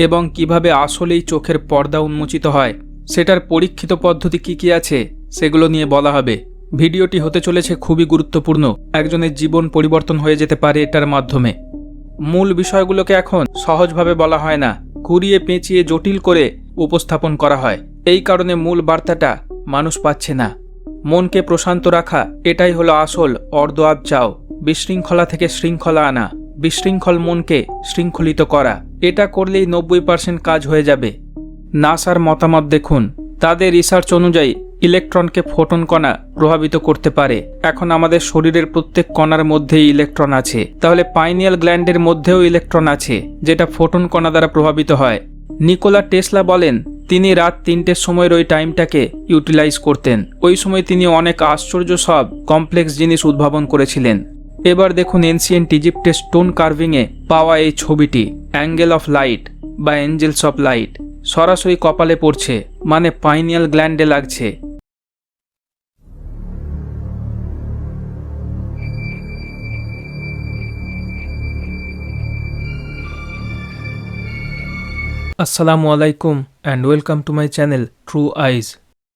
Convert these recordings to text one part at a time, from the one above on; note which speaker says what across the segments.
Speaker 1: এবং কিভাবে আসলেই চোখের পর্দা উন্মোচিত হয় সেটার পরীক্ষিত পদ্ধতি কি আছে সেগুলো নিয়ে বলা হবে। ভিডিওটি হতে চলেছে খুবই গুরুত্বপূর্ণ, একজনের জীবন পরিবর্তন হয়ে যেতে পারে এটার মাধ্যমে। মূল বিষয়গুলোকে এখন সহজভাবে বলা হয় না, ঘুরিয়ে পেঁচিয়ে জটিল করে উপস্থাপন করা হয়। এই কারণে মূল বার্তাটা মানুষ পাচ্ছে না। মনকে প্রশান্ত রাখা, এটাই হলো আসল অর্দোয়াব চাও। বিশৃঙ্খলা থেকে শৃঙ্খলা আনা, বিশৃঙ্খল মনকে শৃঙ্খলিত করা, এটা করলেই 90% কাজ হয়ে যাবে। নাসার মতামত দেখুন, তাদের রিসার্চ অনুযায়ী ইলেকট্রনকে ফোটন কণা প্রভাবিত করতে পারে। এখন আমাদের শরীরের প্রত্যেক কণার মধ্যেই ইলেকট্রন আছে, তাহলে পাইনিয়াল গ্ল্যান্ডের মধ্যেও ইলেকট্রন আছে যেটা ফোটন কণা দ্বারা প্রভাবিত হয়। নিকোলা টেসলা বলেন তিনি রাত 3টের সময়ের ওই টাইমটাকে ইউটিলাইজ করতেন। ওই সময় তিনি অনেক আশ্চর্য সব কমপ্লেক্স জিনিস উদ্ভাবন করেছিলেন। এবার দেখুন এনসিয়েন্ট ইজিপ্টের স্টোন কার্ভিংয়ে পাওয়া এই ছবিটি, অ্যাঙ্গেল অফ লাইট বা এঞ্জেলস অফ লাইট সরাসরি কপালে পড়ছে, মানে পাইনিয়াল গ্ল্যান্ডে লাগছে। আসসালামু আলাইকুম and welcome to my channel true eyes.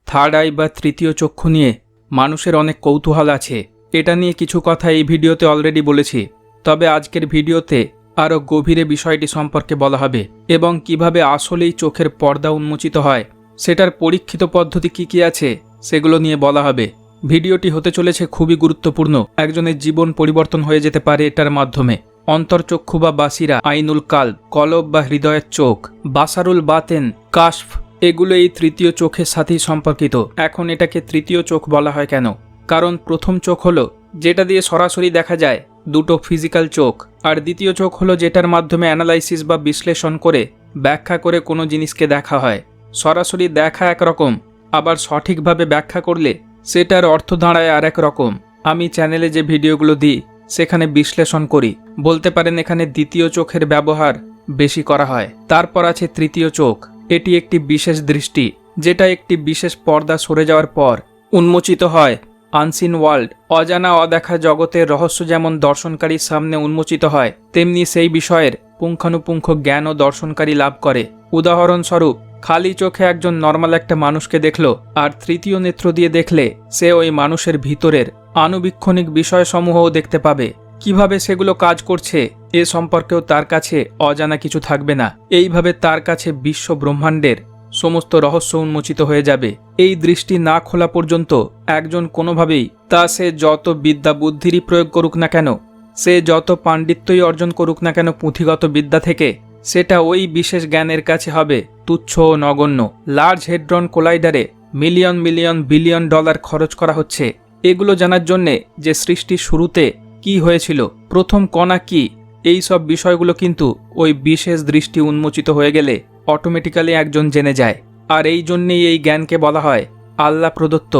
Speaker 1: Third eye বা তৃতীয় চক্ষু নিয়ে মানুষের অনেক কৌতূহল আছে। এটা নিয়ে কিছু কথা এই ভিডিওতে অলরেডি বলেছি, তবে আজকের ভিডিওতে আরও গভীরে বিষয়টি সম্পর্কে বলা হবে এবং কিভাবে আসলেই চোখের পর্দা উন্মোচিত হয় সেটার পরীক্ষিত পদ্ধতি কি আছে সেগুলো নিয়ে বলা হবে। ভিডিওটি হতে চলেছে খুবই গুরুত্বপূর্ণ, একজনের জীবন পরিবর্তন হয়ে যেতে পারে এটার মাধ্যমে। অন্তর্চক্ষু বা বাসিরা, আইনুল কালব, কলব বা হৃদয়ের চোখ, বাসারুল বাতেন, কাশফ, এগুলো এই তৃতীয় চোখের সাথেই সম্পর্কিত। এখন এটাকে তৃতীয় চোখ বলা হয় কেন? কারণ প্রথম চোখ হলো যেটা দিয়ে সরাসরি দেখা যায়, দুটো ফিজিক্যাল চোখ, আর দ্বিতীয় চোখ হলো যেটার মাধ্যমে অ্যানালাইসিস বা বিশ্লেষণ করে ব্যাখ্যা করে কোনো জিনিসকে দেখা হয়। সরাসরি দেখা একরকম, আবার সঠিকভাবে ব্যাখ্যা করলে সেটার অর্থ দাঁড়ায় আর এক রকম। আমি চ্যানেলে যে ভিডিওগুলো দিই সেখানে বিশ্লেষণ করি, বলতে পারেন এখানে দ্বিতীয় চোখের ব্যবহার বেশি করা হয়। তারপর আছে তৃতীয় চোখ, এটি একটি বিশেষ দৃষ্টি যেটা একটি বিশেষ পর্দা সরে যাওয়ার পর উন্মোচিত হয়। আনসিন ওয়ার্ল্ড, অজানা অদেখা জগতের রহস্য যেমন দর্শনকারীর সামনে উন্মোচিত হয়, তেমনি সেই বিষয়ের পুঙ্খানুপুঙ্খ জ্ঞানও দর্শনকারী লাভ করে। উদাহরণস্বরূপ, খালি চোখে একজন নর্মাল একটা মানুষকে দেখল, আর তৃতীয় নেত্র দিয়ে দেখলে সে ওই মানুষের ভিতরের আনুবীক্ষণিক বিষয়সমূহও দেখতে পাবে। কিভাবে সেগুলো কাজ করছে এ সম্পর্কেও তার কাছে অজানা কিছু থাকবে না। এইভাবে তার কাছে বিশ্ব ব্রহ্মাণ্ডের সমস্ত রহস্য উন্মোচিত হয়ে যাবে। এই দৃষ্টি না খোলা পর্যন্ত একজন কোনোভাবেই, তা সে যত বিদ্যা বুদ্ধিরই প্রয়োগ করুক না কেন, সে যত পাণ্ডিত্যই অর্জন করুক না কেন পুঁথিগত বিদ্যা থেকে, সেটা ওই বিশেষ জ্ঞানের কাছে হবে তুচ্ছ ও নগণ্য। লার্জ হেড্রন কোলাইডারে মিলিয়ন মিলিয়ন বিলিয়ন ডলার খরচ করা হচ্ছে এগুলো জানার জন্যে যে সৃষ্টির শুরুতে কি হয়েছিল, প্রথম কণা কি, এই সব বিষয়গুলো কিন্তু ওই বিশেষ দৃষ্টি উন্মোচিত হয়ে গেলে অটোমেটিক্যালি একজন জেনে যায়। আর এই জন্যেই এই জ্ঞানকে বলা হয় আল্লাহ প্রদত্ত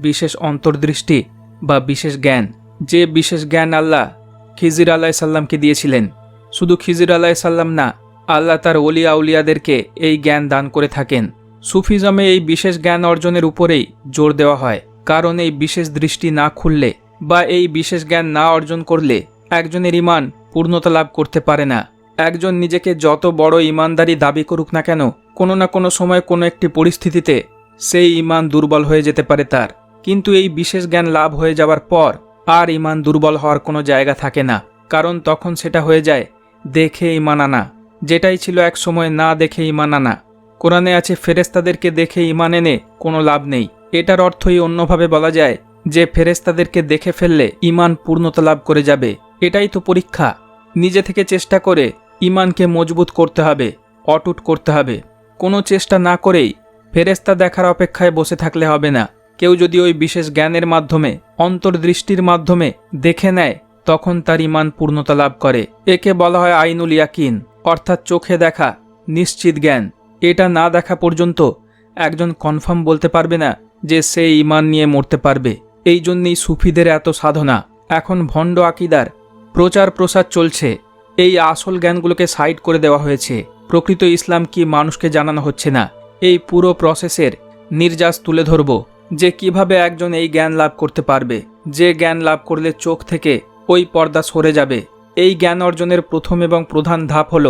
Speaker 1: বিশেষ অন্তর্দৃষ্টি বা বিশেষ জ্ঞান। যে বিশেষ জ্ঞান আল্লাহ খিজির আলাইসাল্লামকে দিয়েছিলেন। শুধু খিজির আলাইসাল্লাম না, আল্লাহ তার ওলিয়া উলিয়াদেরকে এই জ্ঞান দান করে থাকেন। সুফিজমে এই বিশেষ জ্ঞান অর্জনের উপরেই জোর দেওয়া হয়, কারণ এই বিশেষ দৃষ্টি না খুললে বা এই বিশেষ জ্ঞান না অর্জন করলে একজনের ঈমান পূর্ণতা লাভ করতে পারে না। একজন নিজেকে যত বড় ঈমানদারি দাবি করুক না কেন, কোনো না কোনো সময় কোনো একটি পরিস্থিতিতে সেই ঈমান দুর্বল হয়ে যেতে পারে তার। কিন্তু এই বিশেষ জ্ঞান লাভ হয়ে যাওয়ার পর আর ঈমান দুর্বল হওয়ার কোনো জায়গা থাকে না, কারণ তখন সেটা হয়ে যায় দেখে ঈমান আনা, যেটাই ছিল এক সময় না দেখে ঈমান আনা। কোরআনে আছে ফেরেশতাদেরকে দেখে ঈমান এনে কোনো লাভ নেই। এটার অর্থই অন্যভাবে বলা যায় যে ফেরেশতাদেরকে দেখে ফেললে ঈমান পূর্ণতা লাভ করে যাবে। এটাই তো পরীক্ষা। নিজে থেকে চেষ্টা করে ঈমানকে মজবুত করতে হবে, অটুট করতে হবে। কোনো চেষ্টা না করেই ফেরেশতা দেখার অপেক্ষায় বসে থাকলে হবে না। কেউ যদি ওই বিশেষ জ্ঞানের মাধ্যমে, অন্তর্দৃষ্টির মাধ্যমে দেখে নেয়, তখন তার ঈমান পূর্ণতা লাভ করে। একে বলা হয় আইনুল ইয়াকিন, অর্থাৎ চোখে দেখা নিশ্চিত জ্ঞান। এটা না দেখা পর্যন্ত একজন কনফার্ম বলতে পারবে না যে সে ঈমান নিয়ে মরতে পারবে। এই জন্যই সুফিদের এত সাধনা। এখন ভণ্ড আকিদার প্রচার প্রসার চলছে। এই আসল জ্ঞানগুলোকে সাইড করে দেওয়া হয়েছে। প্রকৃত ইসলাম কি মানুষকে জানানো হচ্ছে না। এই পুরো প্রসেসের নির্যাস তুলে ধরব যে কিভাবে একজন এই জ্ঞান লাভ করতে পারবে, যে জ্ঞান লাভ করলে চোখ থেকে ওই পর্দা সরে যাবে। এই জ্ঞান অর্জনের প্রথম এবং প্রধান ধাপ হল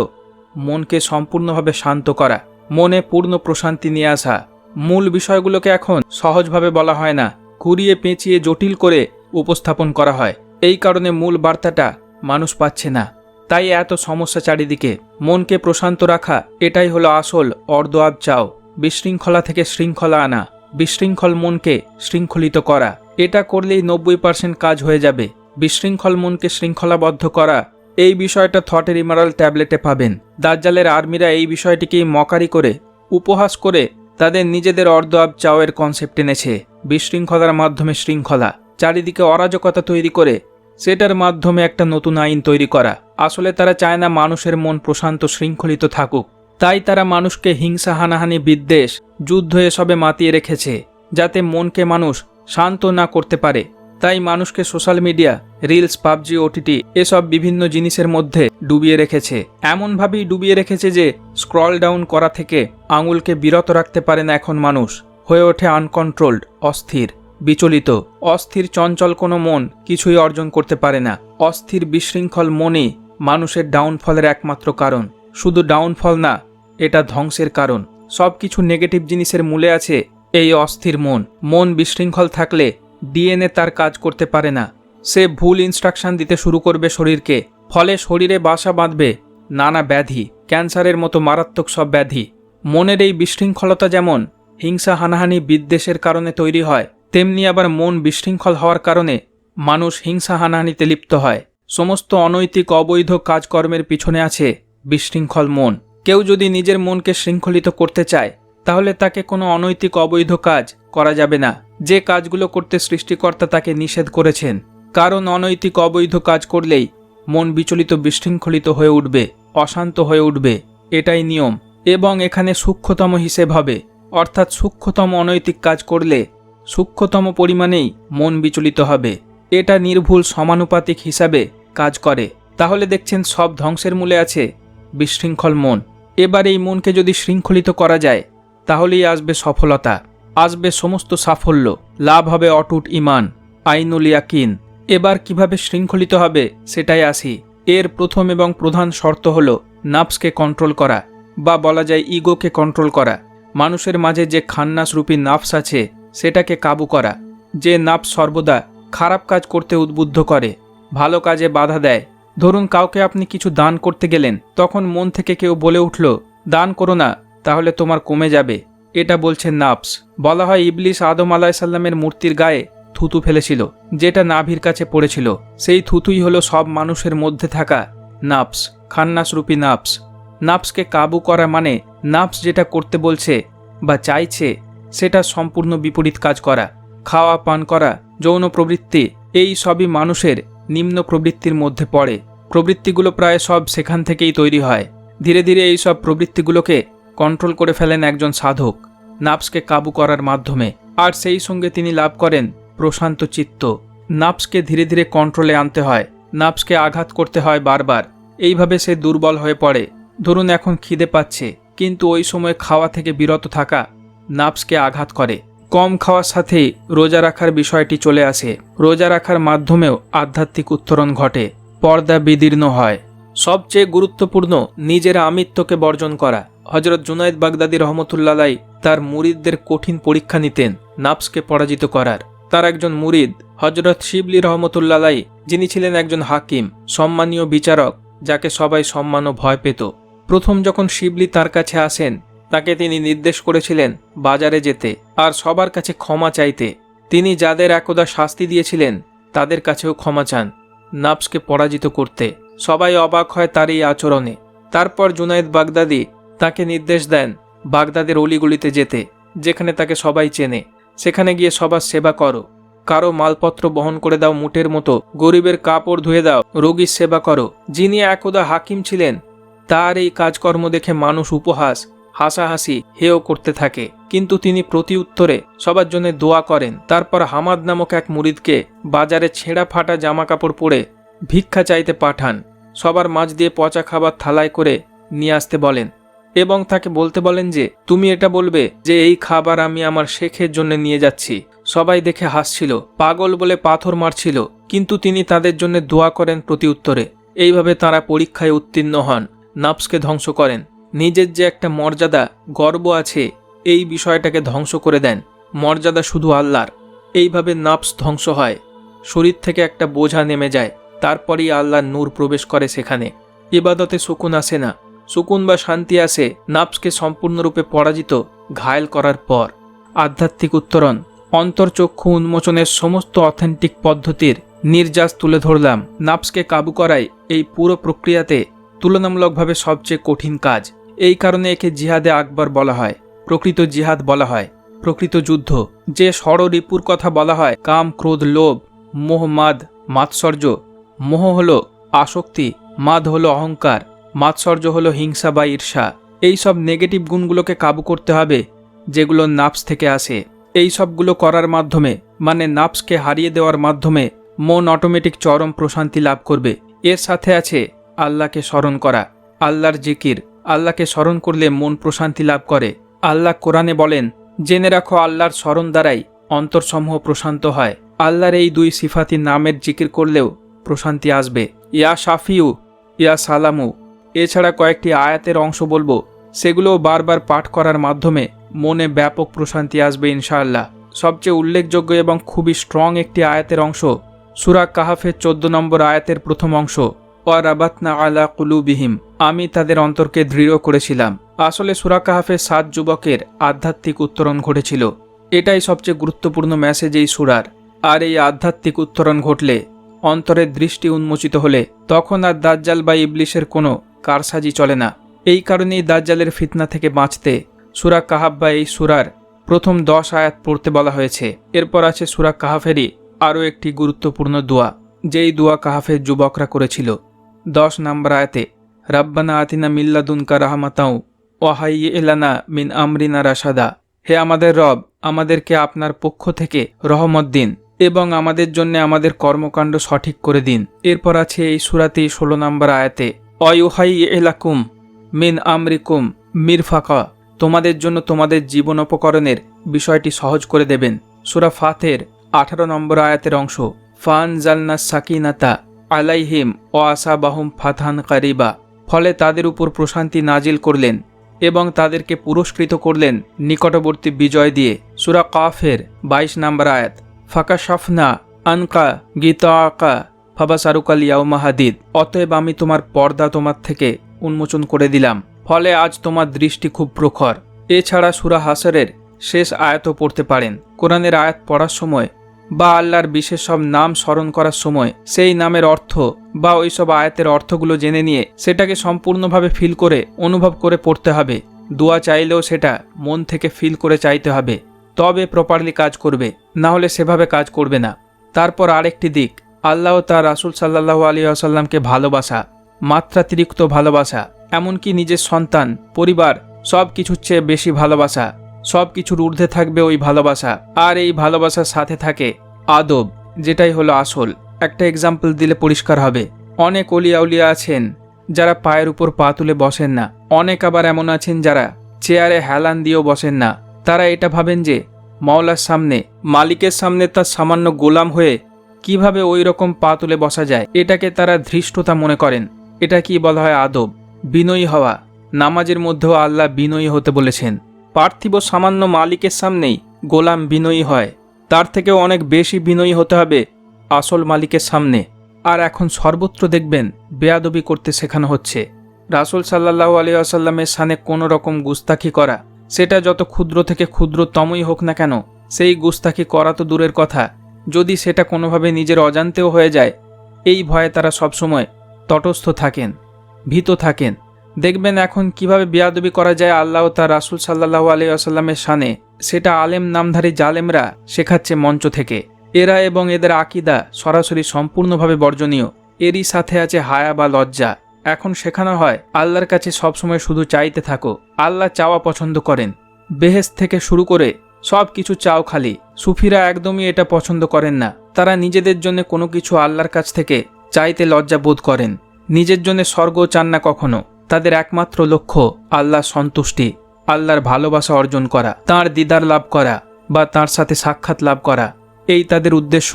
Speaker 1: মনকে সম্পূর্ণভাবে শান্ত করা, মনে পূর্ণ প্রশান্তি নিয়ে আসা। মূল বিষয়গুলোকে এখন সহজভাবে বলা হয় না, ঘুরিয়ে পেঁচিয়ে জটিল করে উপস্থাপন করা হয়। এই কারণে মূল বার্তাটা মানুষ পাচ্ছে না, তাই এত সমস্যা চারিদিকে। মনকে প্রশান্ত রাখা, এটাই হলো আসল অর্দোয়াব চাও। বিশৃঙ্খলা থেকে শৃঙ্খলা আনা, বিশৃঙ্খল মনকে শৃঙ্খলিত করা, এটা করলেই 90% কাজ হয়ে যাবে। বিশৃঙ্খল মনকে শৃঙ্খলাবদ্ধ করা, এই বিষয়টা থটের ইমারাল ট্যাবলেটে পাবেন। দাজ্জালের আর্মিরা এই বিষয়টিকেই মকারি করে, উপহাস করে তাদের নিজেদের অর্দোয়াব চাওয়ের কনসেপ্ট এনেছে। বিশৃঙ্খলার মাধ্যমে শৃঙ্খলা, চারিদিকে অরাজকতা তৈরি করে সেটার মাধ্যমে একটা নতুন আইন তৈরি করা। আসলে তারা চায় না মানুষের মন প্রশান্ত শৃঙ্খলিত থাকুক, তাই তারা মানুষকে হিংসা, হানাহানি, বিদ্বেষ, যুদ্ধ এসবে মাতিয়ে রেখেছে, যাতে মনকে মানুষ শান্ত না করতে পারে। তাই মানুষকে social media, reels, PUBG, OTT এসব বিভিন্ন জিনিসের মধ্যে ডুবিয়ে রেখেছে। এমনভাবেই ডুবিয়ে রেখেছে যে স্ক্রল ডাউন করা থেকে আঙুলকে বিরত রাখতে পারে না এখন মানুষ। হয়ে ওঠে আনকন্ট্রোলড, অস্থির, বিচলিত। অস্থির চঞ্চল কোনো মন কিছুই অর্জন করতে পারে না। অস্থির বিশৃঙ্খল মনই মানুষের ডাউনফলের একমাত্র কারণ। শুধু ডাউনফল না, এটা ধ্বংসের কারণ। সব কিছু নেগেটিভ জিনিসের মূলে আছে এই অস্থির মন। মন বিশৃঙ্খল থাকলে ডিএনএ তার কাজ করতে পারে না। সে ভুল ইনস্ট্রাকশন দিতে শুরু করবে শরীরকে, ফলে শরীরে বাসা বাঁধবে নানা ব্যাধি, ক্যান্সারের মতো মারাত্মক সব ব্যাধি। মনের এই বিশৃঙ্খলতা যেমন হিংসা, হানাহানি, বিদ্বেষের কারণে তৈরি হয়, তেমনি আবার মন বিশৃঙ্খল হওয়ার কারণে মানুষ হিংসা, হানাহানিতে লিপ্ত হয়। সমস্ত অনৈতিক, অবৈধ কাজকর্মের পিছনে আছে বিশৃঙ্খল মন। কেউ যদি নিজের মনকে শৃঙ্খলিত করতে চায়, তাহলে তাকে কোনো অনৈতিক, অবৈধ কাজ করা যাবে না, যে কাজগুলো করতে সৃষ্টিকর্তা তাকে নিষেধ করেছেন। কারণ অনৈতিক, অবৈধ কাজ করলেই মন বিচলিত, বিশৃঙ্খলিত হয়ে উঠবে, অশান্ত হয়ে উঠবে। এটাই নিয়ম। এবং এখানে সূক্ষ্মতম হিসেব হবে, অর্থাৎ সূক্ষ্মতম অনৈতিক কাজ করলে সূক্ষ্মতম পরিমাণেই মন বিচলিত হবে। এটা নির্ভুল সমানুপাতিক হিসাবে কাজ করে। তাহলে দেখছেন সব ধ্বংসের মূলে আছে বিশৃঙ্খল মন। এবার এই মনকে যদি শৃঙ্খলিত করা যায়, তাহলেই আসবে সফলতা, আসবে সমস্ত সাফল্য, লাভ হবে অটুট ঈমান, আইনুল ইয়াকিন। এবার কিভাবে শৃঙ্খলিত হবে সেটাই আসি। এর প্রথম এবং প্রধান শর্ত হল নাফসকে কন্ট্রোল করা, বা বলা যায় ইগোকে কন্ট্রোল করা। মানুষের মাঝে যে খান্নাস রূপী নাফস আছে, সেটাকে কাবু করা। যে নাফস সর্বদা খারাপ কাজ করতে উদ্বুদ্ধ করে, ভালো কাজে বাধা দেয়। ধরুন কাউকে আপনি কিছু দান করতে গেলেন, তখন মন থেকে কেউ বলে উঠল, দান করো না, তাহলে তোমার কমে যাবে। এটা বলছে নাফস। বলা হয় ইবলিস আদম আলাইসাল্লামের মূর্তির গায়ে থুতু ফেলেছিল, যেটা নাভির কাছে পড়েছিল। সেই থুতুই হলো সব মানুষের মধ্যে থাকা নাফস, খান্নাস রূপী নাফস। নাফসকে কাবু করা মানে নাফস যেটা করতে বলছে বা চাইছে, সেটা সম্পূর্ণ বিপরীত কাজ করা। খাওয়া, পান করা, যৌন প্রবৃত্তি, এই সবই মানুষের নিম্ন প্রবৃত্তির মধ্যে পড়ে। প্রবৃত্তিগুলো প্রায় সব সেখান থেকেই তৈরি হয়। ধীরে ধীরে এই সব প্রবৃত্তিগুলোকে কন্ট্রোল করে ফেলেন একজন সাধক নাফসকে কাবু করার মাধ্যমে, আর সেই সঙ্গে তিনি লাভ করেন প্রশান্ত চিত্ত। নাফসকে ধীরে ধীরে কন্ট্রোলে আনতে হয়, নাফসকে আঘাত করতে হয় বারবার। এইভাবে সে দুর্বল হয়ে পড়ে। ধরুন এখন খিদে পাচ্ছে, কিন্তু ওই সময় খাওয়া থেকে বিরত থাকা নাফসকে আঘাত করে। কম খাওয়ার সাথেই রোজা রাখার বিষয়টি চলে আসে। রোজা রাখার মাধ্যমেও আধ্যাত্মিক উত্তরণ ঘটে, পর্দা বিদীর্ণ হয়। সবচেয়ে গুরুত্বপূর্ণ নিজের আমিত্বকে বর্জন করা। হযরত জুনায়েদ বাগদাদী রহমতুল্লাহ আলাইহি তার মুরিদদের কঠিন পরীক্ষা নিতেন নাফসকে পরাজিত করার। তার একজন মুরিদ হযরত শিবলি রহমতুল্লাহ আলাইহি, যিনি ছিলেন একজন হাকিম, সম্মানীয় বিচারক, যাকে সবাই সম্মান ও ভয় পেত। প্রথম যখন শিবলি তার কাছে আসেন, তাকে তিনি নির্দেশ করেছিলেন বাজারে যেতে আর সবার কাছে ক্ষমা চাইতে। তিনি যাদের একদা শাস্তি দিয়েছিলেন তাদের কাছেও ক্ষমা চান, নাফসকে পরাজিত করতে। সবাই অবাক হয় তার এই আচরণে। তারপর জুনায়েদ বাগদাদী তাকে নির্দেশ দেন বাগদাদের অলিগলিতে যেতে, যেখানে তাকে সবাই চেনে। সেখানে গিয়ে সবার সেবা করো, কারো মালপত্র বহন করে দাও মুটের মতো, গরিবের কাপড় ধুয়ে দাও, রোগীর সেবা করো। যিনি একদা হাকিম ছিলেন, তার এই কাজকর্ম দেখে মানুষ উপহাস, হাসাহাসি, হেয় করতে থাকে, কিন্তু তিনি প্রতি উত্তরে সবার জন্য দোয়া করেন। তারপর হামাদ নামক এক মুরিদকে বাজারে ছেঁড়া ফাটা জামা কাপড় পরে ভিক্ষা চাইতে পাঠান। সবার মাঝ দিয়ে পচা খাবার থালায় করে নিয়ে আসতে বলেন এবং তাকে বলতে বলেন যে তুমি এটা বলবে যে এই খাবার আমি আমার শেখের জন্য নিয়ে যাচ্ছি। সবাই দেখে হাসছিল, পাগল বলে পাথর মারছিল, কিন্তু তিনি তাদের জন্য দোয়া করেন প্রতি উত্তরে। এইভাবে তাঁরা পরীক্ষায় উত্তীর্ণ হন। নাফসকে ধ্বংস করেন। নিজের যে একটা মর্যাদা, গর্ব আছে, এই বিষয়টাকে ধ্বংস করে দেন। মর্যাদা শুধু আল্লাহর। এইভাবে নাফস ধ্বংস হয়, শরীর থেকে একটা বোঝা নেমে যায়, তারপরেই আল্লাহর নূর প্রবেশ করে সেখানে। ইবাদতে সুকুন আসে না, সুকুন বা শান্তি আসে নাফসকে সম্পূর্ণরূপে পরাজিত, ঘায়েল করার পর। আধ্যাত্মিক উত্তরণ: অন্তর্চক্ষু উন্মোচনের সমস্ত অথেন্টিক পদ্ধতির নির্যাস তুলে ধরলাম। নাফসকে কাবু করাই এই পুরো প্রক্রিয়াতে তুলনামূলকভাবে সবচেয়ে কঠিন কাজ। এই কারণে একে জিহাদে আকবর বলা হয়, প্রকৃত জিহাদ বলা হয়, প্রকৃত যুদ্ধ। যে ষড়রিপুর কথা বলা হয়, কাম, ক্রোধ, লোভ, মোহ, মাদ, মাৎসর্য। মোহ হলো আসক্তি, মাদ হলো অহংকার, মাৎসর্য হলো হিংসা বা ঈর্ষা। এই সব নেগেটিভ গুণগুলোকে কাবু করতে হবে, যেগুলো নাফস থেকে আসে। এই সবগুলো করার মাধ্যমে, মানে নাফসকে হারিয়ে দেওয়ার মাধ্যমে, মন অটোমেটিক চরম প্রশান্তি লাভ করবে। এর সাথে আছে আল্লাহকে স্মরণ করা, আল্লাহর জিকির। আল্লাহকে স্মরণ করলে মন প্রশান্তি লাভ করে। আল্লাহ কোরআনে বলেন, জেনে রাখো আল্লাহর স্মরণ দ্বারাই অন্তরসমূহ প্রশান্ত হয়। আল্লাহর এই দুই সিফাতি নামের জিকির করলেও প্রশান্তি আসবে। ইয়া শাফিউ, ইয়া সালামু। এছাড়া কয়েকটি আয়াতের অংশ বলবো, সেগুলোও বারবার পাঠ করার মাধ্যমে মনে ব্যাপক প্রশান্তি আসবে ইনশাআল্লাহ। সবচেয়ে উল্লেখযোগ্য এবং খুবই স্ট্রং একটি আয়াতের অংশ সূরা কাহাফের 14 নম্বর আয়াতের প্রথম অংশ, ওয়া রাবাতনা আলা কুলুবিহিম। আমি তাদের অন্তরকে দৃঢ় করেছিলাম। আসলে সূরা কাহাফের 7 যুবকের আধ্যাত্মিক উত্তরণ ঘটেছিল। এটাই সবচেয়ে গুরুত্বপূর্ণ মেসেজ এই সূরার। আর এই আধ্যাত্মিক উত্তরণ ঘটলে, অন্তরের দৃষ্টি উন্মোচিত হলে, তখন আর দাজ্জাল বা ইবলিশের কোনো কারসাজি চলে না। এই কারণেই দাজ্জালের ফিতনা থেকে বাঁচতে সূরা কাহাফ বা এই সূরার প্রথম 10 আয়াত পড়তে বলা হয়েছে। এরপর আছে সূরা কাহাফেরই আরও একটি গুরুত্বপূর্ণ দোয়া, যেই দোয়া কাহাফের যুবকরা করেছিল। 10 নম্বর আয়াতে, রাব্বানা আতিনা মিল্লাদুনকা রাহমাতাও ওয়া হাইয়্যি লানা মিন আমরিনা রাশাদা। হে আমাদের রব, আমাদেরকে আপনার পক্ষ থেকে রহমত দিন এবং আমাদের জন্য আমাদের কর্মকাণ্ড সঠিক করে দিন। এরপর আছে এই সূরাতেই 16 নম্বর আয়াতে, ওয়ায়ুহাইয়্যি লাকুম মিন আমরিকুম মিরফাকা। তোমাদের জন্য তোমাদের জীবনোপকরণের বিষয়টি সহজ করে দেবেন। সূরা ফাতের 18 নম্বর আয়াতের অংশ, ফানজালনা সাকিনাতা আলাইহিম ওয়া আসাবাহুম ফাতহান কারিবা। ফলে তাদের উপর প্রশান্তি নাজিল করলেন এবং তাদেরকে পুরস্কৃত করলেন নিকটবর্তী বিজয় দিয়ে। সূরা কাফের 22 নম্বর আয়াত, ফাকাশাফনা আনকা গিতাআকা ফাবাসারুকাল ইয়াউমা হাদিদ। অতএব আমি তোমার পর্দা তোমার থেকে উন্মোচন করে দিলাম, ফলে আজ তোমার দৃষ্টি খুব প্রখর। এছাড়া সূরা হাসরের শেষ আয়াতও পড়তে পারেন। কোরআনের আয়াত পড়ার সময় বা আল্লাহর বিশেষ সব নাম স্মরণ করার সময় সেই নামের অর্থ বা ওইসব আয়াতের অর্থগুলো জেনে নিয়ে সেটাকে সম্পূর্ণভাবে ফিল করে, অনুভব করে পড়তে হবে। দোয়া চাইলেও সেটা মন থেকে ফিল করে চাইতে হবে, তবে প্রপারলি কাজ করবে, না হলে সেভাবে কাজ করবে না। তারপর আরেকটি দিক, আল্লাহ ও তার রাসূল সাল্লাল্লাহু আলাইহি ওয়াসাল্লামকে ভালোবাসা, মাত্রাতিরিক্ত ভালোবাসা, এমনকি নিজের সন্তান, পরিবার, সব কিছুর চেয়ে বেশি ভালোবাসা। সব কিছুর ঊর্ধ্বে থাকবে ওই ভালোবাসা। আর এই ভালোবাসার সাথে থাকে আদব, যেটাই হলো আসল। একটা এক্সাম্পল দিলে পরিষ্কার হবে। অনেক ওলিয়া উলিয়া আছেন যারা পায়ের উপর পা তুলে বসেন না। অনেক আবার এমন আছেন যারা চেয়ারে হেলান দিয়েও বসেন না। তারা এটা ভাবেন যে মাওলার সামনে, মালিকের সামনে তার সামান্য গোলাম হয়ে কিভাবে ওই রকম পা তুলে বসা যায়, এটাকে তারা ধৃষ্টতা মনে করেন। এটা কি বলা হয়? আদব, বিনয়ী হওয়া। নামাজের মধ্যেও আল্লাহ বিনয়ী হতে বলেছেন। পার্থিব সামান্য মালিকের সামনেই গোলাম বিনয়ী হয়, তার থেকেও অনেক বেশি বিনয়ী হতে হবে আসল মালিকের সামনে। আর এখন সর্বত্র দেখবেন বেয়াদবি করতে শেখানো হচ্ছে। রাসূল সাল্লাল্লাহু আলাইহি ওয়াসাল্লামের শানে কোনো রকম গুস্তাখি করা, সেটা যত ক্ষুদ্র থেকে ক্ষুদ্রতমই হোক না কেন, সেই গুস্তাখি করা তো দূরের কথা, যদি সেটা কোনোভাবে নিজের অজান্তেও হয়ে যায়, এই ভয়ে তারা সবসময় তটস্থ থাকেন, ভীত থাকেন। দেখবেন এখন কিভাবে বেয়াদবি করা যায় আল্লাহ ও তার রাসূল সাল্লাল্লাহু আলাইহি ওয়াসাল্লামের শানে, সেটা আলেম নামধারী জালেমরা শেখাচ্ছে মঞ্চ থেকে। এরা এবং এদের আকীদা সরাসরি সম্পূর্ণভাবে বর্জনীয়। এরই সাথে আছে হায়া বা লজ্জা। এখন শেখানো হয় আল্লাহর কাছে সবসময় শুধু চাইতে থাকো। আল্লাহ চাওয়া পছন্দ করেন, বেহেশত থেকে শুরু করে সব কিছু চাও খালি। সুফিরা একদমই এটা পছন্দ করেন না। তারা নিজেদের জন্য কোনো কিছু আল্লাহর কাছ থেকে চাইতে লজ্জা বোধ করেন। নিজের জন্য স্বর্গ চান না কখনো। তাদের একমাত্র লক্ষ্য আল্লাহর সন্তুষ্টি, আল্লাহর ভালোবাসা অর্জন করা, তাঁর দিদার লাভ করা বা তাঁর সাথে সাক্ষাৎ লাভ করা, এই তাদের উদ্দেশ্য।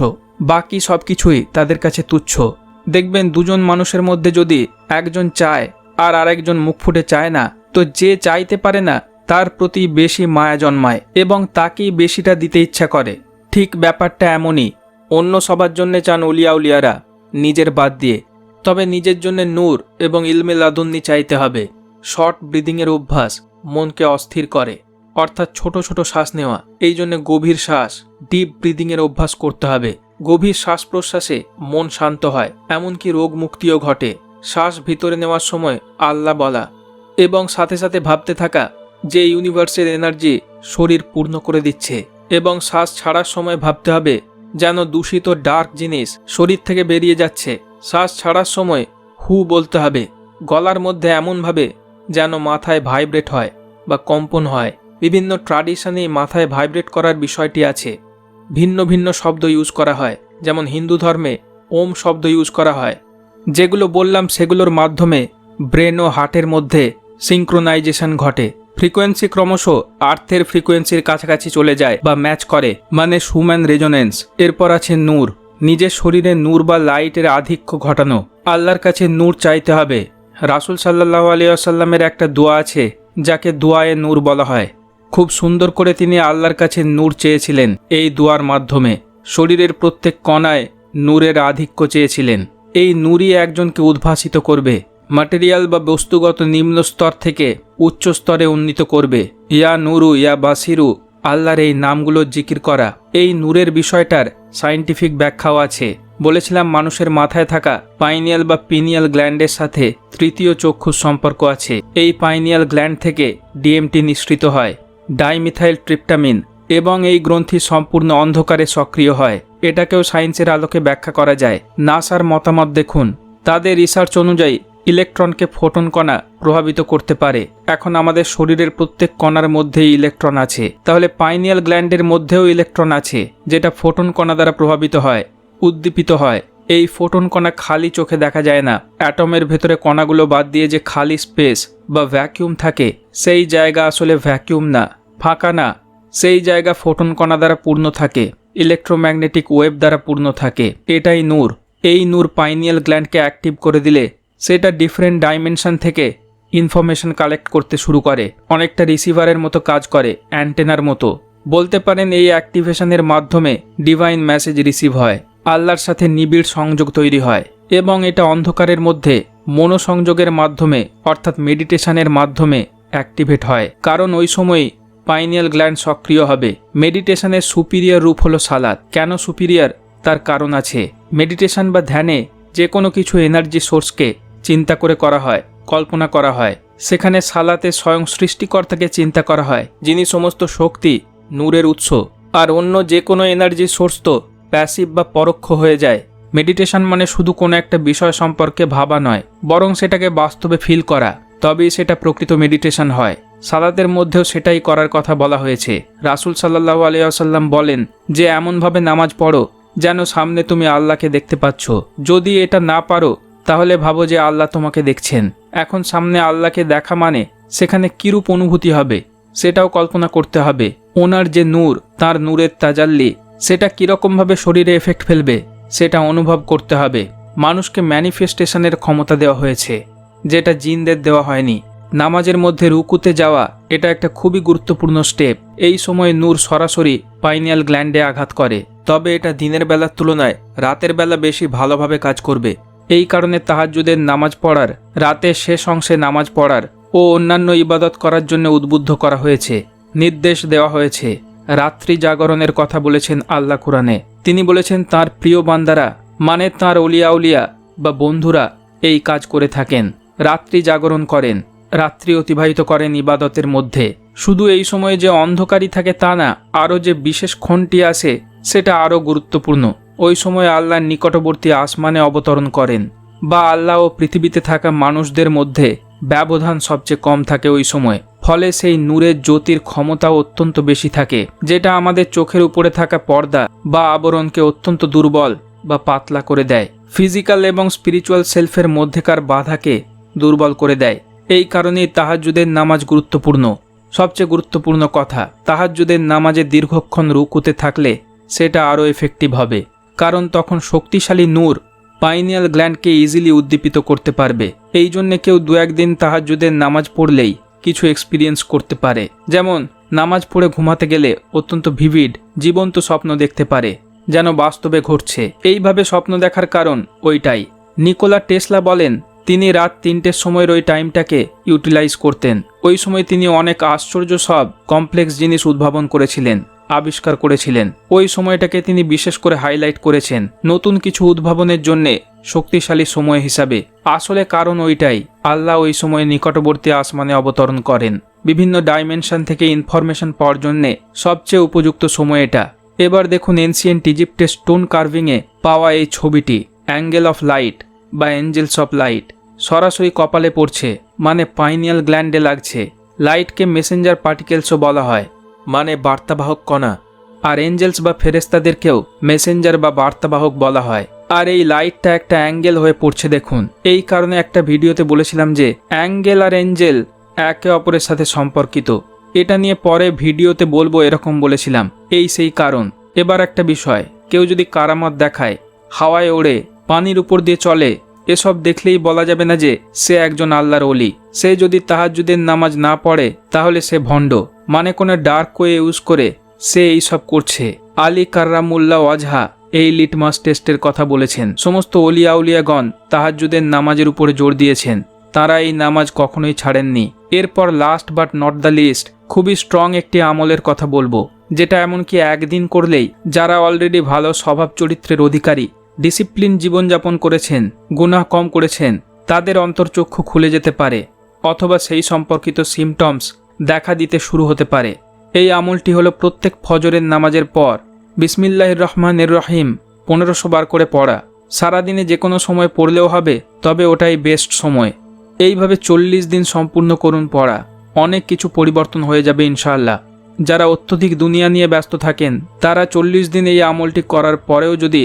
Speaker 1: বাকি সব কিছুই তাদের কাছে তুচ্ছ। দেখবেন দুজন মানুষের মধ্যে যদি একজন চায় আর আরেকজন মুখ ফুটে চায় না, তো যে চাইতে পারে না তার প্রতি বেশি মায়া জন্মায় এবং তাকেই বেশিটা দিতে ইচ্ছা করে। ঠিক ব্যাপারটা এমনই, অন্য সবার জন্য চান উলিয়া উলিয়ারা নিজের বাদ দিয়ে, তবে নিজের জন্য নূর এবং ইলমে লাদুন্নি চাইতে হবে। শর্ট ব্রিদিংয়ের অভ্যাস মনকে অস্থির করে, অর্থাৎ ছোট ছোট শ্বাস নেওয়া। এই জন্য গভীর শ্বাস ডিপ ব্রিদিংয়ের অভ্যাস করতে হবে। গভীর শ্বাস প্রশ্বাসে মন শান্ত হয়, এমনকি রোগ মুক্তিও ঘটে। শ্বাস ভিতরে নেওয়ার সময় আল্লাহ বলা এবং সাথে সাথে ভাবতে থাকা যে ইউনিভার্সের এনার্জি শরীর পূর্ণ করে দিচ্ছে, এবং শ্বাস ছাড়ার সময় ভাবতে হবে যেন দূষিত ডার্ক জিনিস শরীর থেকে বেরিয়ে যাচ্ছে। শ্বাস ছাড়ার সময় হু বলতে হবে গলার মধ্যে এমনভাবে যেন মাথায় ভাইব্রেট হয় বা কম্পন হয়। বিভিন্ন ট্র্যাডিশনে মাথায় ভাইব্রেট করার বিষয়টি আছে। ভিন্ন ভিন্ন শব্দ ইউজ করা হয়, যেমন হিন্দু ধর্মে ওম শব্দ ইউজ করা হয়। যেগুলো বললাম সেগুলোর মাধ্যমে ব্রেন ও হার্টের মধ্যে সিঙ্ক্রোনাইজেশন ঘটে। ফ্রিকোয়েন্সি ক্রমশ আর্থের ফ্রিকোয়েন্সির কাছাকাছি চলে যায় বা ম্যাচ করে, মানে হিউম্যান রেজোনেন্স। এরপর আছে নূর, নিজের শরীরে নূর বা লাইটের আধিক্য ঘটানো। আল্লাহর কাছে নূর চাইতে হবে। রাসূল সাল্লাল্লাহু আলাইহি ওয়াসাল্লামের একটা দোয়া আছে যাকে দোয়ায়ে নূর বলা হয়। খুব সুন্দর করে তিনি আল্লাহর কাছে নূর চেয়েছিলেন। এই দোয়ার মাধ্যমে শরীরের প্রত্যেক কণায় নূরের আধিক্য চেয়েছিলেন। এই নূরই একজনকে উদ্ভাসিত করবে, ম্যাটেরিয়াল বা বস্তুগত নিম্ন স্তর থেকে উচ্চ স্তরে উন্নীত করবে। ইয়া নুরু ইয়া বাসিরু, আল্লাহর এই নামগুলো জিকির করা। এই নূরের বিষয়টার সায়েন্টিফিক ব্যাখ্যাও আছে। বলেছিলাম মানুষের মাথায় থাকা পাইনিয়াল বা পিনিয়াল গ্ল্যান্ডের সাথে তৃতীয় চক্ষুর সম্পর্ক আছে। এই পাইনিয়াল গ্ল্যান্ড থেকে ডিএমটি নিঃসৃত হয়, ডাইমিথাইল ট্রিপটামিন, এবং এই গ্রন্থি সম্পূর্ণ অন্ধকারে সক্রিয় হয়। এটাকেও সায়েন্সের আলোকে ব্যাখ্যা করা যায়। নাসার মতামত দেখুন, তাদের রিসার্চ অনুযায়ী ইলেকট্রনকে ফোটন কণা প্রভাবিত করতে পারে। এখন আমাদের শরীরের প্রত্যেক কণার মধ্যেই ইলেকট্রন আছে, তাহলে পাইনিয়াল গ্ল্যান্ডের মধ্যেও ইলেকট্রন আছে যেটা ফোটন কণা দ্বারা প্রভাবিত হয়, উদ্দীপিত হয়। এই ফোটন কণা খালি চোখে দেখা যায় না। অ্যাটমের ভেতরে কণাগুলো বাদ দিয়ে যে খালি স্পেস বা ভ্যাকিউম থাকে, সেই জায়গা আসলে ভ্যাকিউম না, ফাঁকা না। সেই জায়গা ফোটন কণা দ্বারা পূর্ণ থাকে, ইলেকট্রোম্যাগনেটিক ওয়েভ দ্বারা পূর্ণ থাকে। এটাই নূর। এই নূর পাইনিয়াল গ্ল্যান্ডকে অ্যাক্টিভ করে দিলে সেটা ডিফারেন্ট ডাইমেনশন থেকে ইনফরমেশন কালেক্ট করতে শুরু করে। অনেকটা রিসিভারের মতো কাজ করে, অ্যান্টেনার মতো। বলতে পারেন এই অ্যাক্টিভেশনের মাধ্যমে ডিভাইন মেসেজ রিসিভ হয়, আল্লাহর সাথে নিবিড় সংযোগ তৈরি হয়, এবং এটা অন্ধকারের মধ্যে মনোসংযোগের মাধ্যমে অর্থাৎ মেডিটেশনের মাধ্যমে অ্যাক্টিভেট হয়। কারণ ওই সময় পাইনিয়াল গ্ল্যান্ড সক্রিয় হবে। মেডিটেশনের সুপিরিয়র রূপ হলো সালাত। কেন সুপিরিয়র? তার কারণ আছে। মেডিটেশন বা ধ্যানে যে কোনো কিছু এনার্জি সোর্সকে চিন্তা করে করা হয়, কল্পনা করা হয়। সেখানে সালাতে স্বয়ং সৃষ্টিকর্তাকে চিন্তা করা হয়, যিনি সমস্ত শক্তি, নূরের উৎস। আর অন্য যে কোনো এনার্জি সোর্স তো প্যাসিভ বা পরোক্ষ হয়ে যায়। মেডিটেশন মানে শুধু কোনো একটা বিষয় সম্পর্কে ভাবা নয়, বরং সেটাকে বাস্তবে ফিল করা, তবেই সেটা প্রকৃত মেডিটেশন হয়। সালাতের মধ্যেও সেটাই করার কথা বলা হয়েছে। রাসূল সাল্লাল্লাহু আলাইহি ওয়াসাল্লাম বলেন যে এমনভাবে নামাজ পড়ো যেন সামনে তুমি আল্লাহকে দেখতে পাচ্ছ। যদি এটা না পারো তাহলে ভাবো যে আল্লাহ তোমাকে দেখছেন। এখন সামনে আল্লাহকে দেখা মানে সেখানে কিরূপ অনুভূতি হবে সেটাও কল্পনা করতে হবে। ওনার যে নূর, তার নূরের তাজাল্লি, সেটা কীরকমভাবে শরীরে এফেক্ট ফেলবে সেটা অনুভব করতে হবে। মানুষকে ম্যানিফেস্টেশনের ক্ষমতা দেওয়া হয়েছে, যেটা জিনদের দেওয়া হয়নি। নামাজের মধ্যে রুকুতে যাওয়া এটা একটা খুবই গুরুত্বপূর্ণ স্টেপ। এই সময় নূর সরাসরি পাইনিয়াল গ্ল্যান্ডে আঘাত করে, তবে এটা দিনের বেলার তুলনায় রাতের বেলা বেশি ভালোভাবে কাজ করবে। এই কারণে তাহাজ্জুদের নামাজ পড়ার, রাতের শেষ অংশে নামাজ পড়ার ও অন্যান্য ইবাদত করার জন্য উদ্বুদ্ধ করা হয়েছে, নির্দেশ দেওয়া হয়েছে। রাত্রি জাগরণের কথা বলেছেন আল্লাহ কুরআনে। তিনি বলেছেন তার প্রিয় বান্দারা মানে তার অলিয়া উলিয়া বা বন্ধুরা এই কাজ করে থাকেন, রাত্রি জাগরণ করেন, রাত্রি অতিবাহিত করেন ইবাদতের মধ্যে। শুধু এই সময়ে যে অন্ধকারই থাকে তা না, আরও যে বিশেষ ক্ষণটি আসে সেটা আরও গুরুত্বপূর্ণ। ওই সময় আল্লাহর নিকটবর্তী আসমানে অবতরণ করেন, বা আল্লাহ ও পৃথিবীতে থাকা মানুষদের মধ্যে ব্যবধান সবচেয়ে কম থাকে ওই সময়। ফলে সেই নূরের জ্যোতির ক্ষমতাও অত্যন্ত বেশি থাকে, যেটা আমাদের চোখের উপরে থাকা পর্দা বা আবরণকে অত্যন্ত দুর্বল বা পাতলা করে দেয়। ফিজিক্যাল এবং স্পিরিচুয়াল সেলফের মধ্যেকার বাধাকে দুর্বল করে দেয়। এই কারণেই তাহাজ্জুদের নামাজ গুরুত্বপূর্ণ। সবচেয়ে গুরুত্বপূর্ণ কথা, তাহাজ্জুদের নামাজে দীর্ঘক্ষণ রুকুতে থাকলে সেটা আরও এফেক্টিভ হবে, কারণ তখন শক্তিশালী নূর পাইনিয়াল গ্ল্যান্ডকে ইজিলি উদ্দীপিত করতে পারবে। এই জন্যে কেউ 2-1 দিন তাহাজ্জুদের নামাজ পড়লেই কিছু এক্সপিরিয়েন্স করতে পারে। যেমন নামাজ পড়ে ঘুমাতে গেলে অত্যন্ত ভিভিড জীবন্ত স্বপ্ন দেখতে পারে, যেন বাস্তবে ঘটছে। এইভাবে স্বপ্ন দেখার কারণ ওইটাই। নিকোলা টেসলা বলেন, তিনি রাত 3টের সময়ের ওই টাইমটাকে ইউটিলাইজ করতেন। ওই সময় তিনি অনেক আশ্চর্য সব কমপ্লেক্স জিনিস উদ্ভাবন করেছিলেন, আবিষ্কার করেছিলেন। ওই সময়টাকে তিনি বিশেষ করে হাইলাইট করেছেন নতুন কিছু উদ্ভাবনের জন্যে শক্তিশালী সময় হিসাবে। আসলে কারণ ওইটাই, আল্লাহ ওই সময়ে নিকটবর্তী আসমানে অবতরণ করেন। বিভিন্ন ডাইমেনশন থেকে ইনফরমেশন পাওয়ার জন্যে সবচেয়ে উপযুক্ত সময় এটা। এবার দেখুন এনসিয়েন্ট ইজিপ্টের স্টোন কার্ভিংয়ে পাওয়া এই ছবিটি অ্যাঙ্গেল অফ লাইট বা এঞ্জেলস অফ লাইট সরাসরি কপালে পড়ছে, মানে পাইনিয়াল গ্ল্যান্ডে লাগছে। লাইটকে মেসেঞ্জার পার্টিকেলসও বলা হয়, মানে বার্তাবাহক কণা। আর এঞ্জেলস বা ফেরেস্তাদেরকেও মেসেঞ্জার বা বার্তাবাহক বলা হয়। আর এই লাইটটা একটা অ্যাঙ্গেল হয়ে পড়ছে দেখুন। এই কারণে একটা ভিডিওতে বলেছিলাম যে অ্যাঙ্গেল আর এঞ্জেল একে অপরের সাথে সম্পর্কিত। এটা নিয়ে পরে ভিডিওতে বলবো এরকম বলেছিলাম। এই সেই কারণ। এবার একটা বিষয়, কেউ যদি কারামত দেখায়, হাওয়ায় ওড়ে, পানির উপর দিয়ে চলে, এসব দেখলেই বলা যাবে না যে সে একজন আল্লাহর ওলি। সে যদি তাহাজ্জুদের নামাজ না পড়ে তাহলে সে ভণ্ড, মানে কোনো ডার্ক ওয়ে ইউজ করে সে এইসব করছে। আলী কার্রামুল্লাহ ওয়াজহা এই লিটমাস টেস্টের কথা বলেছেন। সমস্ত ওলিয়া উলিয়াগণ তাহাজ্জুদের নামাজের উপরে জোর দিয়েছেন, তারা এই নামাজ কখনোই ছাড়েননি। এরপর last but not the least খুবই স্ট্রং একটি আমলের কথা বলবো, যেটা এমনকি একদিন করলেই যারা অলরেডি ভালো স্বভাব চরিত্রের অধিকারী, ডিসিপ্লিন জীবনযাপন করেছেন, গুনাহ কম করেছেন, তাদের অন্তর্চক্ষু খুলে যেতে পারে, অথবা সেই সম্পর্কিত সিমটমস দেখা দিতে শুরু হতে পারে। এই আমলটি হলো প্রত্যেক ফজরের নামাজের পর বিসমিল্লাহির রহমানির রহিম 1500 বার করে পড়া। সারাদিনে যে কোনো সময় পড়লেও হবে, তবে ওটাই বেস্ট সময়। এইভাবে 40 দিন সম্পূর্ণ করুন পড়া। অনেক কিছু পরিবর্তন হয়ে যাবে ইনশাআল্লাহ। যারা অত্যধিক দুনিয়া নিয়ে ব্যস্ত থাকেন তারা 40 দিন এই আমলটি করার পরেও যদি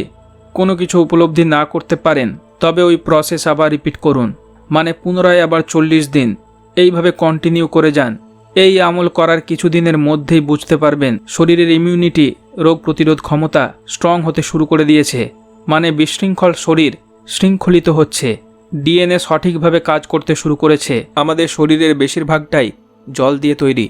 Speaker 1: কোনো কিছু উপলব্ধি না করতে পারেন, তবে ওই প্রসেস আবার রিপিট করুন, মানে পুনরায় আবার 40 দিন এইভাবে কন্টিনিউ করে যান। এই আমল করার কিছুদিনের মধ্যেই বুঝতে পারবেন শরীরের ইমিউনিটি, রোগ প্রতিরোধ ক্ষমতা স্ট্রং হতে শুরু করে দিয়েছে, মানে বিশৃঙ্খল শরীর শৃঙ্খলিত হচ্ছে। ডিএনএ সঠিকভাবে কাজ করতে শুরু করেছে। আমাদের শরীরের বেশিরভাগটাই জল দিয়ে তৈরি।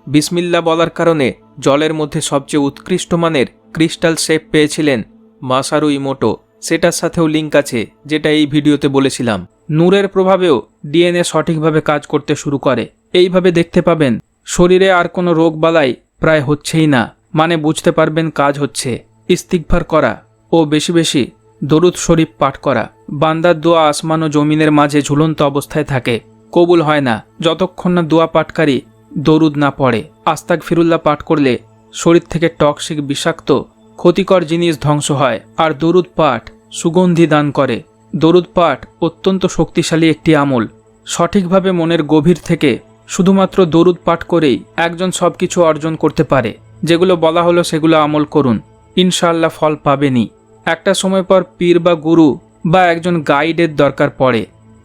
Speaker 1: বিসমিল্লাহ বলার কারণে জলের মধ্যে সবচেয়ে উৎকৃষ্ট মানের ক্রিস্টাল শেপ পেয়েছিলেন মাসারু ইমোটো। সেটার সাথেও লিঙ্ক আছে, যেটা এই ভিডিওতে বলেছিলাম। নূরের প্রভাবেও ডিএনএ সঠিকভাবে কাজ করতে শুরু করে। এইভাবে দেখতে পাবেন শরীরে আর কোনো রোগ বালাই প্রায় হচ্ছেই না, মানে বুঝতে পারবেন কাজ হচ্ছে। ইস্তিগফার করা ও বেশি বেশি দরুদ শরীফ পাঠ করা। বান্দার দোয়া আসমান ও জমিনের মাঝে ঝুলন্ত অবস্থায় থাকে, কবুল হয় না যতক্ষণ না দোয়া পাঠকারী দরুদ না পড়ে। আস্তাগফিরুল্লাহ পাঠ করলে শরীর থেকে টক্সিক বিষাক্ত ক্ষতিকর জিনিস ধ্বংস হয়। আর দরুদ পাঠ সুগন্ধি দান করে। দরুদ পাঠ অত্যন্ত শক্তিশালী একটি আমল। সঠিকভাবে মনের গভীর থেকে শুধুমাত্র দরুদ পাঠ করেই একজন সব কিছু অর্জন করতে পারে। যেগুলো বলা হলো সেগুলো আমল করুন, ইনশাআল্লাহ ফল পাবেনই। একটা সময় পর পীর বা গুরু বা একজন গাইডের দরকার পড়ে,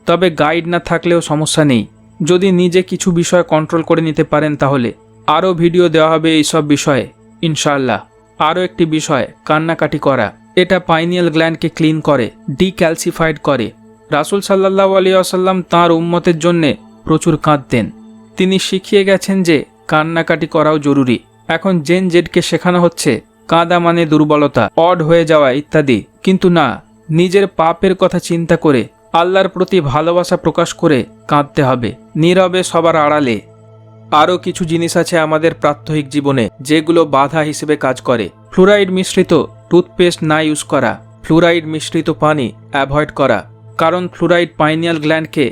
Speaker 1: তবে গাইড না থাকলেও সমস্যা নেই। যদি নিজে কিছু বিষয় কন্ট্রোল করে নিতে পারেন তাহলে। আরও ভিডিও দেওয়া হবে এইসব বিষয়ে ইনশাআল্লাহ। আরও একটি বিষয়, কান্নাকাটি করা। এটা পাইনিয়াল গ্ল্যান্ডকে ক্লিন করে, ডিক্যালসিফাইড করে। রাসূল সাল্লাল্লাহু আলাইহি ওয়াসাল্লাম তাঁর উম্মতের জন্যে প্রচুর কাঁদতেন। তিনি শিখিয়ে গেছেন যে কান্নাকাটি করাও জরুরি। এখন জেন জেডকে শেখানো হচ্ছে কাঁদা মানে দুর্বলতা, অড হয়ে যাওয়া ইত্যাদি। কিন্তু না, নিজের পাপের কথা চিন্তা করে আল্লাহর প্রতি ভালোবাসা প্রকাশ করে কাঁদতে হবে, নীরবে সবার আড়ালে। আরও কিছু জিনিস আছে আমাদের প্রাত্যহিক জীবনে যেগুলো বাধা হিসেবে কাজ করে। ফ্লুরাইড মিশ্রিত টুথপেস্ট না ইউজ করা, ফ্লুরাইড মিশ্রিত পানি অ্যাভয়েড করা, কারণ ফ্লুরাইড পাইনিয়াল গ্ল্যান্ডকে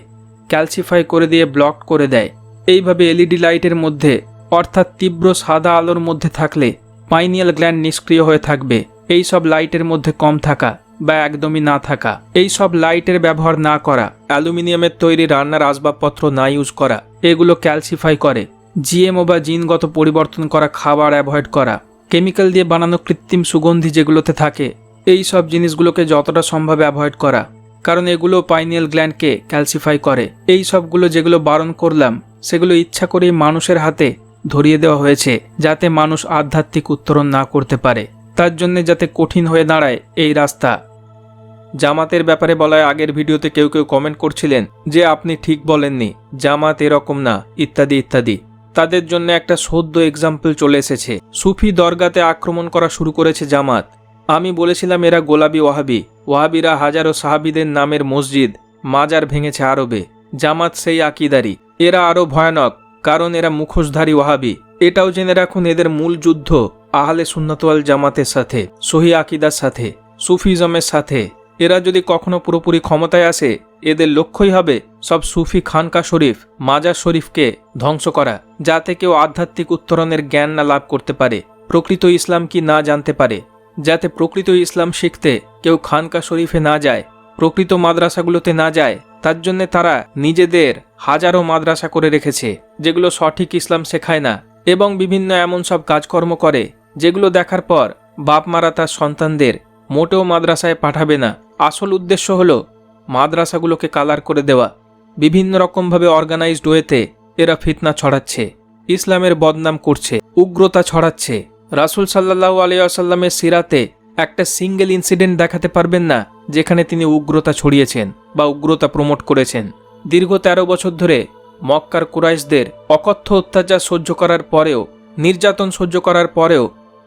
Speaker 1: ক্যালসিফাই করে দিয়ে ব্লক করে দেয়। এইভাবে এলইডি লাইটের মধ্যে, অর্থাৎ তীব্র সাদা আলোর মধ্যে থাকলে পাইনিয়াল গ্ল্যান্ড নিষ্ক্রিয় হয়ে থাকবে। এই সব লাইটের মধ্যে কম থাকা বা একদমই না থাকা, এই সব লাইটের ব্যবহার না করা, অ্যালুমিনিয়ামের তৈরি রান্নার আসবাবপত্র না ইউজ করা, এগুলো ক্যালসিফাই করে। জিএমও বা জিনগত পরিবর্তন করা খাবার অ্যাভয়েড করা, কেমিক্যাল দিয়ে বানানো কৃত্রিম সুগন্ধি যেগুলোতে থাকে, এই সব জিনিসগুলোকে যতটা সম্ভব অ্যাভয়েড করা, কারণ এগুলো পাইনিয়াল গ্ল্যান্ডকে ক্যালসিফাই করে। এই সবগুলো যেগুলো বারণ করলাম সেগুলো ইচ্ছা করেই মানুষের হাতে ধরিয়ে দেওয়া হয়েছে, যাতে মানুষ আধ্যাত্মিক উত্তরণ না করতে পারে, তার জন্য যাতে কঠিন হয়ে দাঁড়ায় এই রাস্তা। জামাতের ব্যাপারে বলায় আগের ভিডিওতে কেউ কেউ কমেন্ট করছিলেন যে আপনি ঠিক বলেননি, জামাত এরকম না, ইত্যাদি ইত্যাদি। তাদের জন্য একটা সদ্য এক্সাম্পল চলে এসেছে। সুফি দরগাতে আক্রমণ করা শুরু করেছে জামাত। আমি বলেছিলাম এরা গোলাবি ওয়াহাবি। ওয়াহাবিরা হাজারো সাহাবিদের নামের মসজিদ, মাজার ভেঙেছে আরবে। জামাত সেই আকিদারি। এরা আরও ভয়ানক, কারণ এরা মুখোশধারী ওয়াহাবি। এটাও জেনে রাখুন, এদের মূল যুদ্ধ আহলে সুন্নাত ওয়াল জামাতের সাথে, সহি আকিদার সাথে, সুফিজমের সাথে। এরা যদি কখনো পুরোপুরি ক্ষমতায় আসে, এদের লক্ষ্যই হবে সব সুফি খানকা শরীফ, মাজার শরীফকে ধ্বংস করা, যাতে কেউ আধ্যাত্মিক উত্তরণের জ্ঞান না লাভ করতে পারে, প্রকৃত ইসলাম কি না জানতে পারে, যাতে প্রকৃত ইসলাম শিখতে কেউ খানকা শরীফে না যায়, প্রকৃত মাদ্রাসাগুলোতে না যায়। তার জন্য তারা নিজেদের হাজারো মাদ্রাসা করে রেখেছে, যেগুলো সঠিক ইসলাম শেখায় না, এবং বিভিন্ন এমন সব কাজকর্ম করে যেগুলো দেখার পর বাপ মারা তার সন্তানদের মোটেও মাদ্রাসায় পাঠাবে না। আসল উদ্দেশ্য হলো মাদ্রাসাগুলোকে কালার করে দেওয়া। বিভিন্ন রকমভাবে অর্গানাইজড ওয়েতে এরা ফিতনা ছড়াচ্ছে, ইসলামের বদনাম করছে, উগ্রতা ছড়াচ্ছে। রাসূল সাল্লাল্লাহু আলাইহি ওয়াসাল্লামের সিরাতে একটা সিঙ্গেল ইনসিডেন্ট দেখাতে পারবেন না যেখানে তিনি উগ্রতা ছড়িয়েছেন বা উগ্রতা প্রমোট করেছেন। দীর্ঘ 13 বছর ধরে মক্কার কুরাইশদের অকথ্য অত্যাচার সহ্য করার পরেও, নির্যাতন সহ্য করার পরেও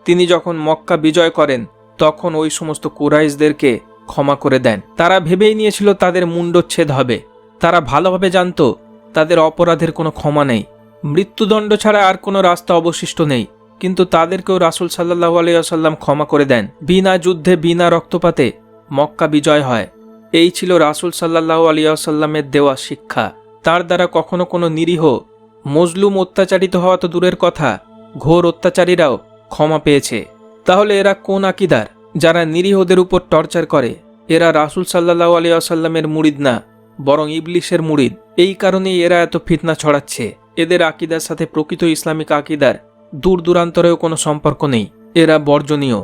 Speaker 1: তিনি যখন মক্কা বিজয় করেন, তখন ওই সমস্ত কুরাইশদেরকে ক্ষমা করে দেন। তারা ভেবেই নিয়েছিল তাদের মুন্ডচ্ছেদ হবে। তারা ভালোভাবে জানত তাদের অপরাধের কোনো ক্ষমা নেই, মৃত্যুদণ্ড ছাড়া আর কোনো রাস্তা অবশিষ্ট নেই। কিন্তু তাদেরকেও রাসূল সাল্লাল্লাহু আলাইহি ওয়াসাল্লাম ক্ষমা করে দেন। বিনা যুদ্ধে, বিনা রক্তপাতে মক্কা বিজয় হয়। এই ছিল রাসূল সাল্লাল্লাহু আলাইহি ওয়াসাল্লামের দেওয়া শিক্ষা। তার দ্বারা কখনো কোনো নিরীহ মজলুম অত্যাচারিত হওয়া তো দূরের কথা, ঘোর অত্যাচারীরাও ক্ষমা পেয়েছে। তাহলে এরা কোন আকিদার, যারা নিরীহদের উপর টর্চার করে? এরা রাসূল সাল্লাল্লাহু আলাইহি ওয়াসাল্লামের মুরিদ না, বরং ইবলিশের মুরিদ। এই কারণেই এরা এত ফিতনা ছড়াচ্ছে। এদের আকিদার সাথে প্রকৃত ইসলামিক আকিদার দূর দূরান্তরেও কোনো সম্পর্ক নেই। এরা বর্জনীয়।